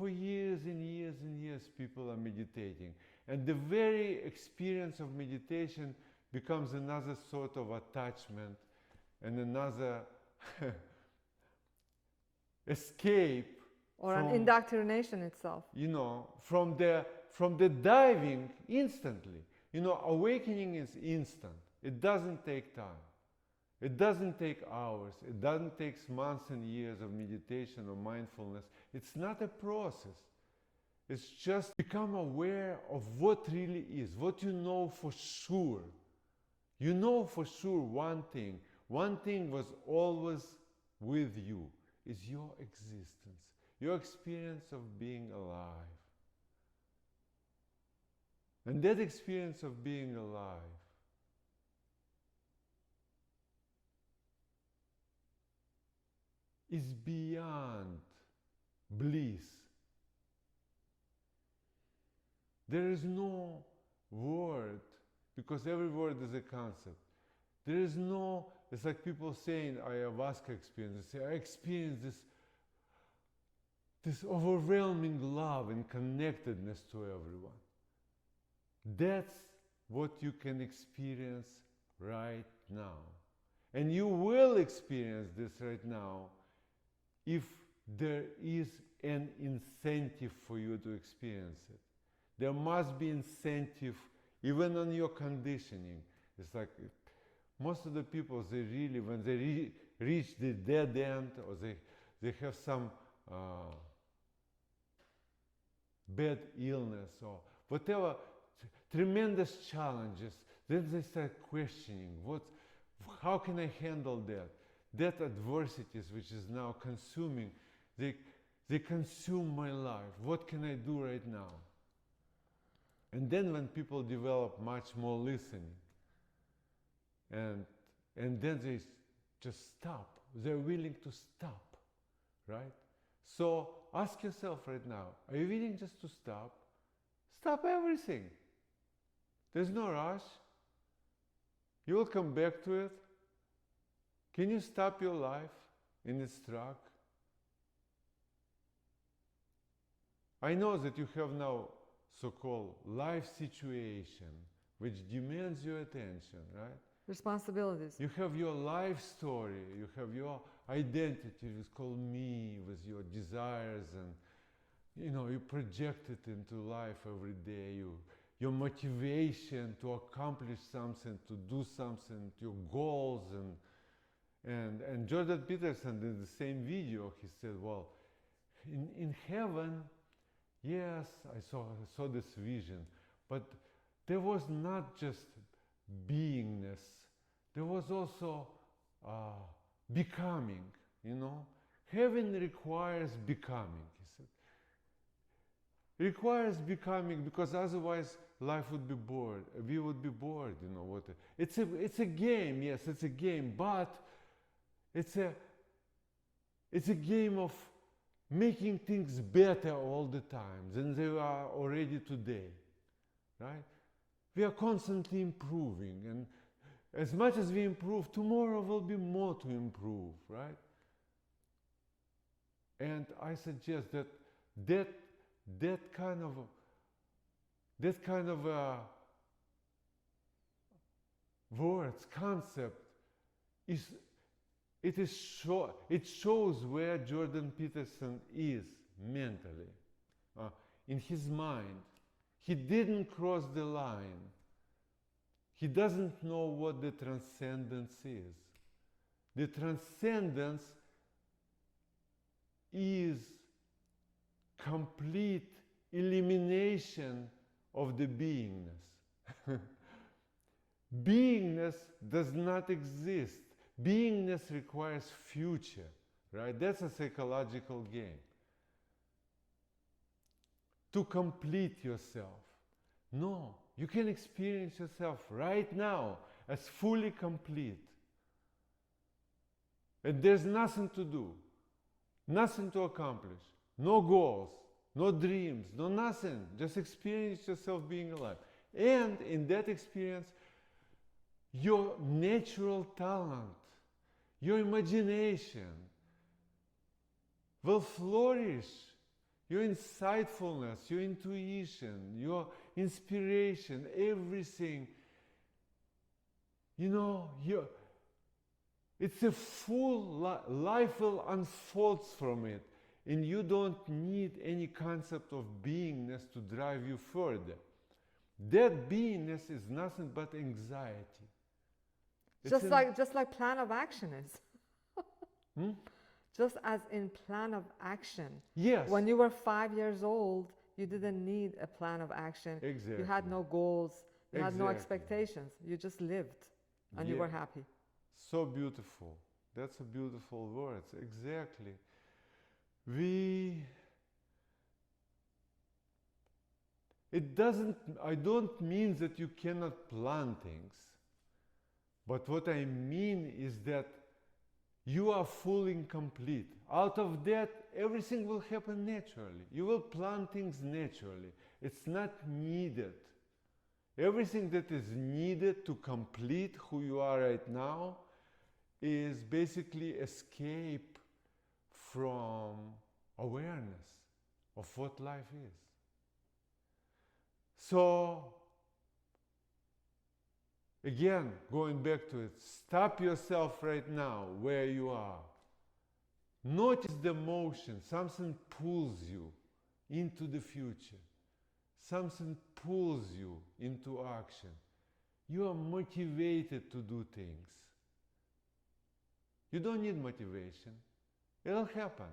for years and years and years people are meditating. And the very experience of meditation becomes another sort of attachment and another escape. Or an indoctrination itself. You know, from the diving instantly. You know, awakening is instant. It doesn't take time. It doesn't take hours. It doesn't take months and years of meditation or mindfulness. It's not a process. It's just become aware of what really is, what you know for sure. You know for sure one thing. One thing was always with you, is your existence. Your experience of being alive. And that experience of being alive is beyond bliss. There is no word, because every word is a concept. There is no, it's like people saying ayahuasca experience. They say, I experienced this overwhelming love and connectedness to everyone. That's what you can experience right now. And you will experience this right now if there is an incentive for you to experience it. There must be incentive even on your conditioning. It's like most of the people, they really, when they reach the dead end or they have some bad illness or whatever, tremendous challenges, then they start questioning, how can I handle that? That adversities which is now consuming, they consume my life. What can I do right now? And then when people develop much more listening, and then they just stop. They're willing to stop, right? So ask yourself right now, are you willing just to stop? Stop everything. There's no rush. You will come back to it. Can you stop your life in its track? I know that you have now so-called life situation which demands your attention, right? Responsibilities. You have your life story, you have your identity, it's called me, with your desires, and you know, you project it into life every day. Your motivation to accomplish something, to do something, your goals, and Jordan Peterson in the same video, he said, well, in heaven, yes, I saw this vision, but there was not just beingness, there was also becoming, you know. Heaven requires becoming, he said. It requires becoming, because otherwise life would be bored. We would be bored, you know. It's a game, yes, it's a game, but it's a game of making things better all the time than they are already today, right? We are constantly improving, and as much as we improve, tomorrow will be more to improve, right? And I suggest that kind of words, concept, it shows where Jordan Peterson is mentally, in his mind. He didn't cross the line. He doesn't know what the transcendence is. The transcendence is complete elimination of the beingness. Beingness does not exist. Beingness requires future, right? That's a psychological game. To complete yourself. No, you can experience yourself right now as fully complete. And there's nothing to do, nothing to accomplish, no goals, no dreams, no nothing. Just experience yourself being alive. And in that experience, your natural talent, your imagination will flourish. your insightfulness, your intuition, your inspiration, everything. You know, it's a full life will unfold from it, and you don't need any concept of beingness to drive you further. That beingness is nothing but anxiety. Just like plan of action is. Hmm? Just as in plan of action. Yes. When you were 5 years old, you didn't need a plan of action. Exactly. You had no goals. You had no Exactly. expectations. You just lived, and you were happy. So beautiful. That's a beautiful words. Exactly. I don't mean that you cannot plan things, but what I mean is that you are full and complete. Out of that, everything will happen naturally. You will plan things naturally. It's not needed. Everything that is needed to complete who you are right now is basically escape from awareness of what life is. So, again, going back to it, stop yourself right now where you are. Notice the motion. Something pulls you into the future. Something pulls you into action. You are motivated to do things. You don't need motivation. It'll happen.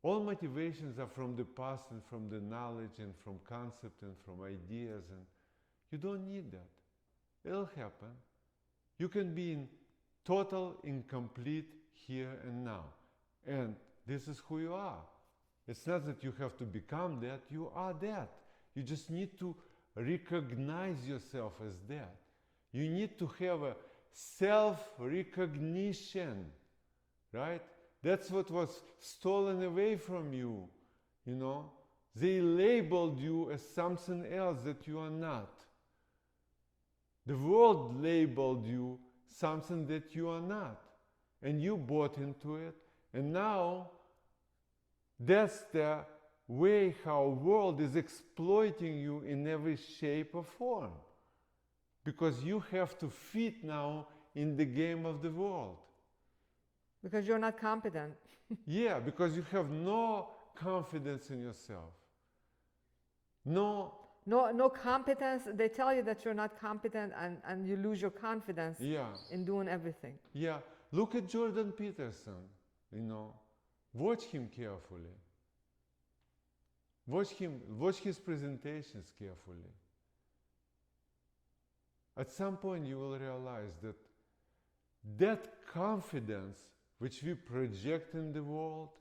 All motivations are from the past and from the knowledge and from concept and from ideas, and you don't need that. It'll happen. You can be in total, incomplete here and now. And this is who you are. It's not that you have to become that, you are that. You just need to recognize yourself as that. You need to have a self-recognition, right? That's what was stolen away from you, you know? They labeled you as something else that you are not. The world labeled you something that you are not. And you bought into it. And now, that's the way how world is exploiting you in every shape or form. Because you have to fit now in the game of the world. Because you're not competent. Yeah, because you have no confidence in yourself. No competence. They tell you that you're not competent, and you lose your confidence in doing everything. Yeah. Look at Jordan Peterson, you know. Watch him carefully. Watch his presentations carefully. At some point you will realize that that confidence which we project in the world,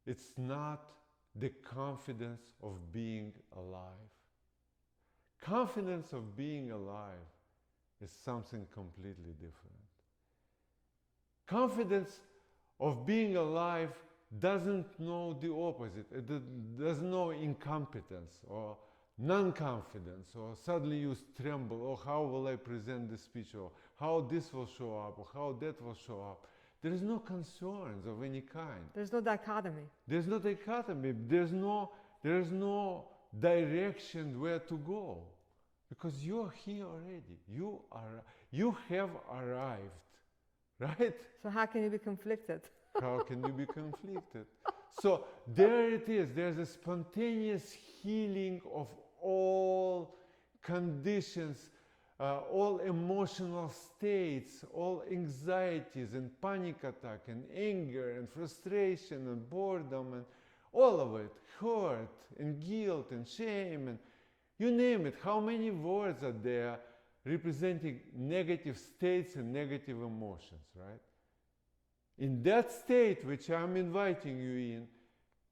it's not the confidence of being alive. Confidence of being alive is something completely different. Confidence of being alive doesn't know the opposite. It doesn't know incompetence or non-confidence, or suddenly you tremble, or how will I present the speech, or how this will show up, or how that will show up. There is no concerns of any kind. There's no dichotomy. There's no dichotomy. There's no direction where to go, because you are here already. You have arrived, right? So how can you be conflicted? How can you be conflicted? So there it is. There's a spontaneous healing of all conditions, all emotional states, all anxieties and panic attack and anger and frustration and boredom and all of it, hurt and guilt and shame and you name it. How many words are there representing negative states and negative emotions, right? In that state which I'm inviting you in,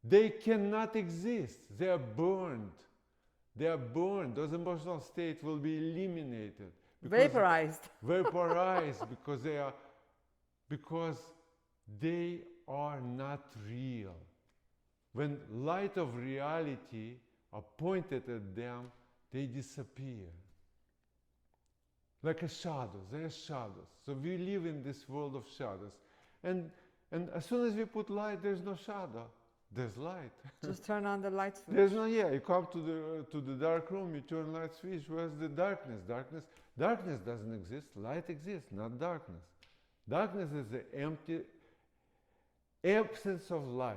they cannot exist. They are burned. They are burned. Those emotional states will be eliminated. Vaporized. Vaporized because they are not real. When light of reality are pointed at them, they disappear. Like a shadow. They are shadows. So we live in this world of shadows. And And as soon as we put light, there's no shadow. There's light. Just turn on the light switch. There's no, yeah, you come to the dark room, you turn light switch, where's the darkness? Darkness doesn't exist, light exists, not darkness. Darkness is the empty absence of light,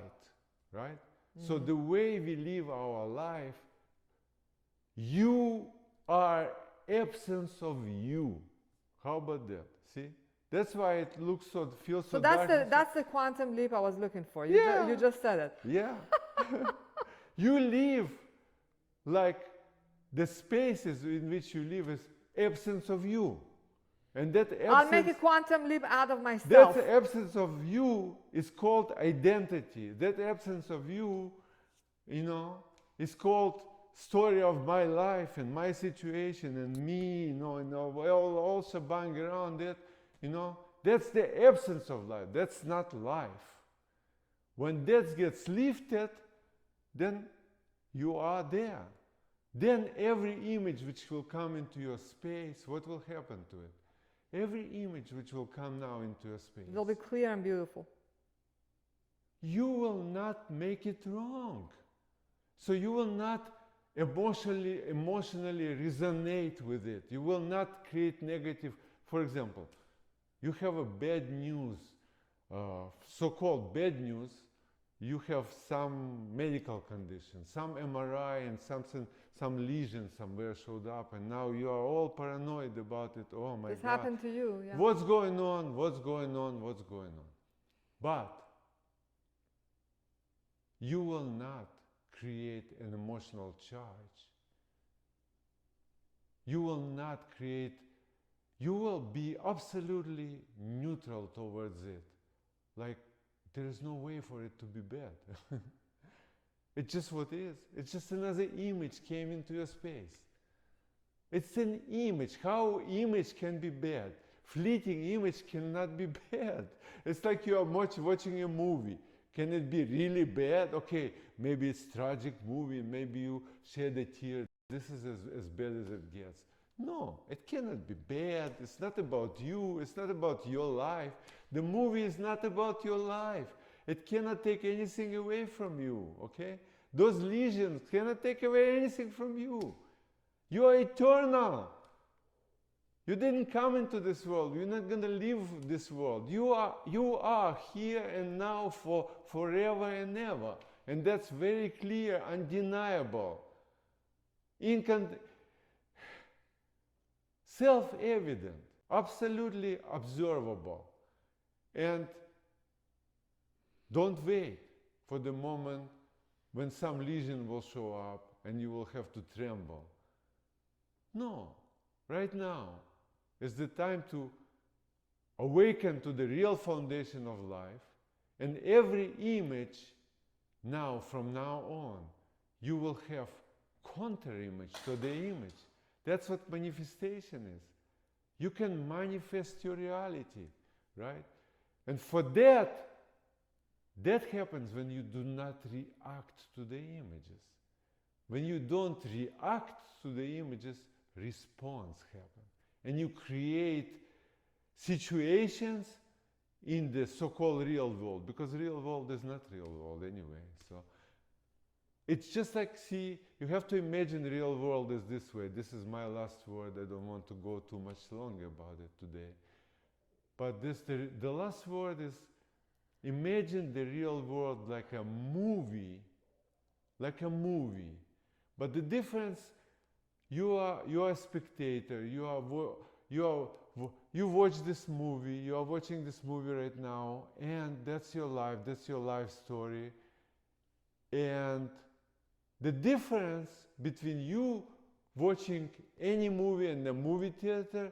right? So the way we live our life, you are absence of you. How about that? See? That's why it looks so, feels so So dark. that's the quantum leap I was looking for. Yeah. You just said it. Yeah. You live like the spaces in which you live is absence of you. And that absence, I'll make a quantum leap out of myself. that absence of you is called identity. That absence of you, is called story of my life and my situation and me, all shebang around it. That's the absence of life. That's not life. When that gets lifted, then you are there. Then every image which will come into your space, what will happen to it? Every image which will come now into your space, It'll be clear and beautiful. you will not make it wrong. So you will not emotionally resonate with it. You will not create negative. For example, you have a bad news, so-called bad news. You have some medical condition, some MRI and some lesion somewhere showed up, and now you are all paranoid about it. Oh my God. This happened to you, yeah. What's going on? What's going on? What's going on? But you will not create an emotional charge. You will not create, you will be absolutely neutral towards it. Like, there is no way for it to be bad. It's just what it is. It's just another image came into your space. It's an image. How image can be bad? Fleeting image cannot be bad. It's like you are watching a movie. Can it be really bad? Okay, maybe it's tragic movie, maybe you shed a tear. This is as bad as it gets. No, it cannot be bad. It's not about you. It's not about your life. The movie is not about your life. It cannot take anything away from you, okay? Those lesions cannot take away anything from you. You are eternal. You didn't come into this world. You're not going to leave this world. You are here and now for forever and ever. And that's very clear, undeniable, self-evident, absolutely observable. And don't wait for the moment when some lesion will show up and you will have to tremble. No, right now is the time to awaken to the real foundation of life, and every image now, from now on, you will have counter image to the image. That's what manifestation is. You can manifest your reality, right? And for that happens when you do not react to the images. When you don't react to the images, response happens. And you create situations in the so-called real world, because real world is not real world anyway. So it's just like, see, you have to imagine the real world is this way. This is my last word. I don't want to go too much longer about it today. But the last word is, imagine the real world like a movie. Like a movie. But the difference, you are a spectator. You watch this movie. You are watching this movie right now, and that's your life. That's your life story. And the difference between you watching any movie in the movie theater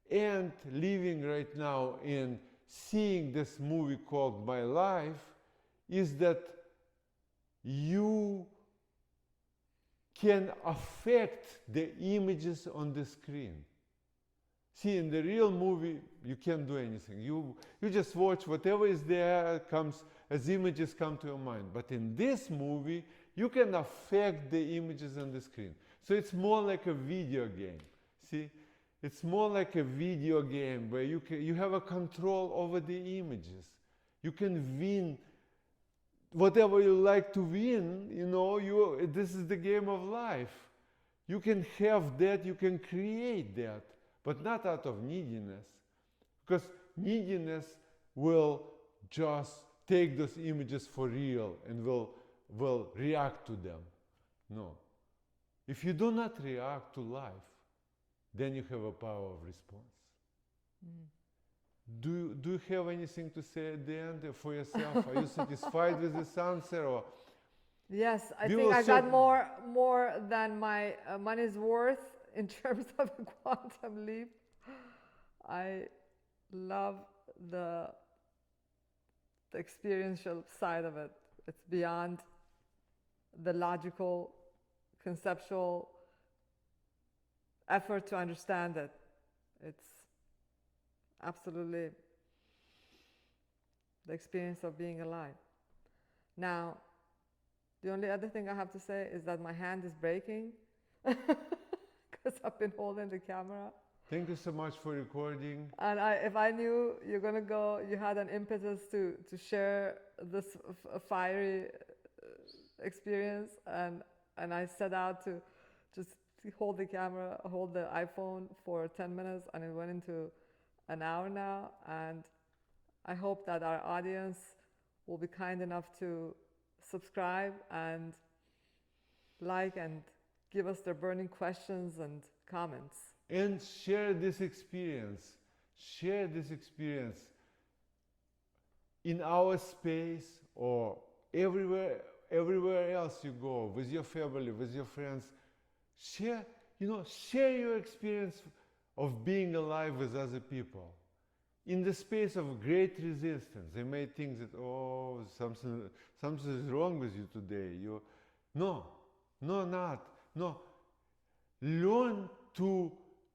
and living right now in seeing this movie called My Life is that you can affect the images on the screen. See, in the real movie, you can't do anything. You just watch whatever is there, comes as images come to your mind. But in this movie, you can affect the images on the screen. So it's more like a video game. See, it's more like a video game where you have a control over the images. You can win whatever you like to win, you know, this is the game of life. You can have that, you can create that, but not out of neediness. Because neediness will just take those images for real and will react to them. No. If you do not react to life, then you have a power of response. Do you have anything to say at the end for yourself? Are you satisfied with this answer? Or yes, I think I got more than my money's worth in terms of a quantum leap. I love the experiential side of it. It's beyond the logical, conceptual effort to understand it. It's absolutely the experience of being alive. Now, the only other thing I have to say is that my hand is breaking because I've been holding the camera. Thank you so much for recording. And if I knew you're going to go, you had an impetus to share this fiery experience, and I set out to just hold the camera, hold the iPhone for 10 minutes, and it went into an hour now. And I hope that our audience will be kind enough to subscribe and like and give us their burning questions and comments. And share this experience. Share this experience in our space or everywhere else you go, with your family, with your friends. Share your experience of being alive with other people. In the space of great resistance, they may think that, oh, something is wrong with you today. No. Learn to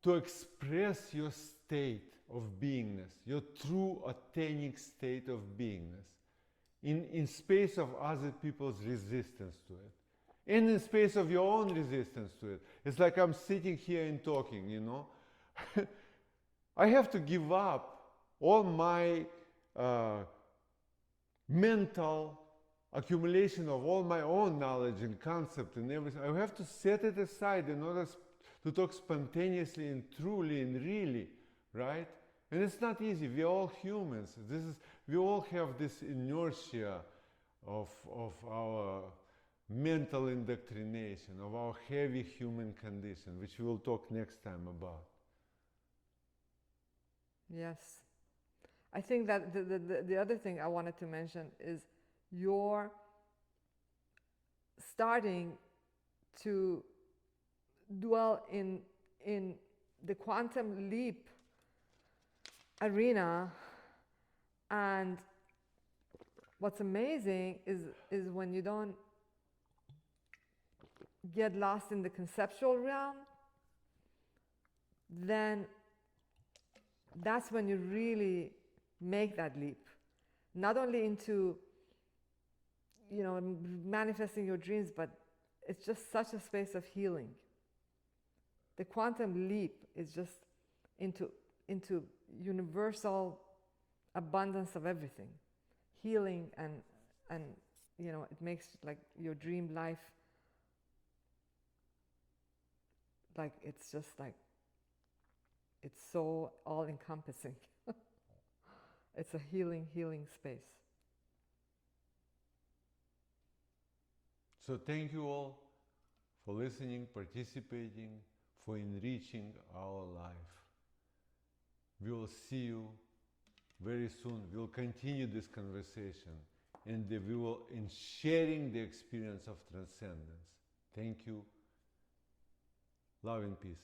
express your state of beingness, your true, authentic state of beingness, in space of other people's resistance to it, and in space of your own resistance to it. It's like I'm sitting here and talking, you know. I have to give up all my mental accumulation of all my own knowledge and concept and everything. I have to set it aside in order to talk spontaneously and truly and really, right? And it's not easy. We're all humans. We all have this inertia of our mental indoctrination, of our heavy human condition, which we will talk next time about. Yes. I think that the other thing I wanted to mention is you're starting to dwell in the quantum leap arena, and what's amazing is when you don't get lost in the conceptual realm, then that's when you really make that leap, not only into manifesting your dreams, but it's just such a space of healing. The quantum leap is just into universal abundance of everything, healing, and it makes like your dream life, like it's just like it's so all encompassing. It's a healing space. So thank you all for listening, participating, for enriching our life. We will see you very soon. We will continue this conversation, and we will in sharing the experience of transcendence. Thank you. Love and peace.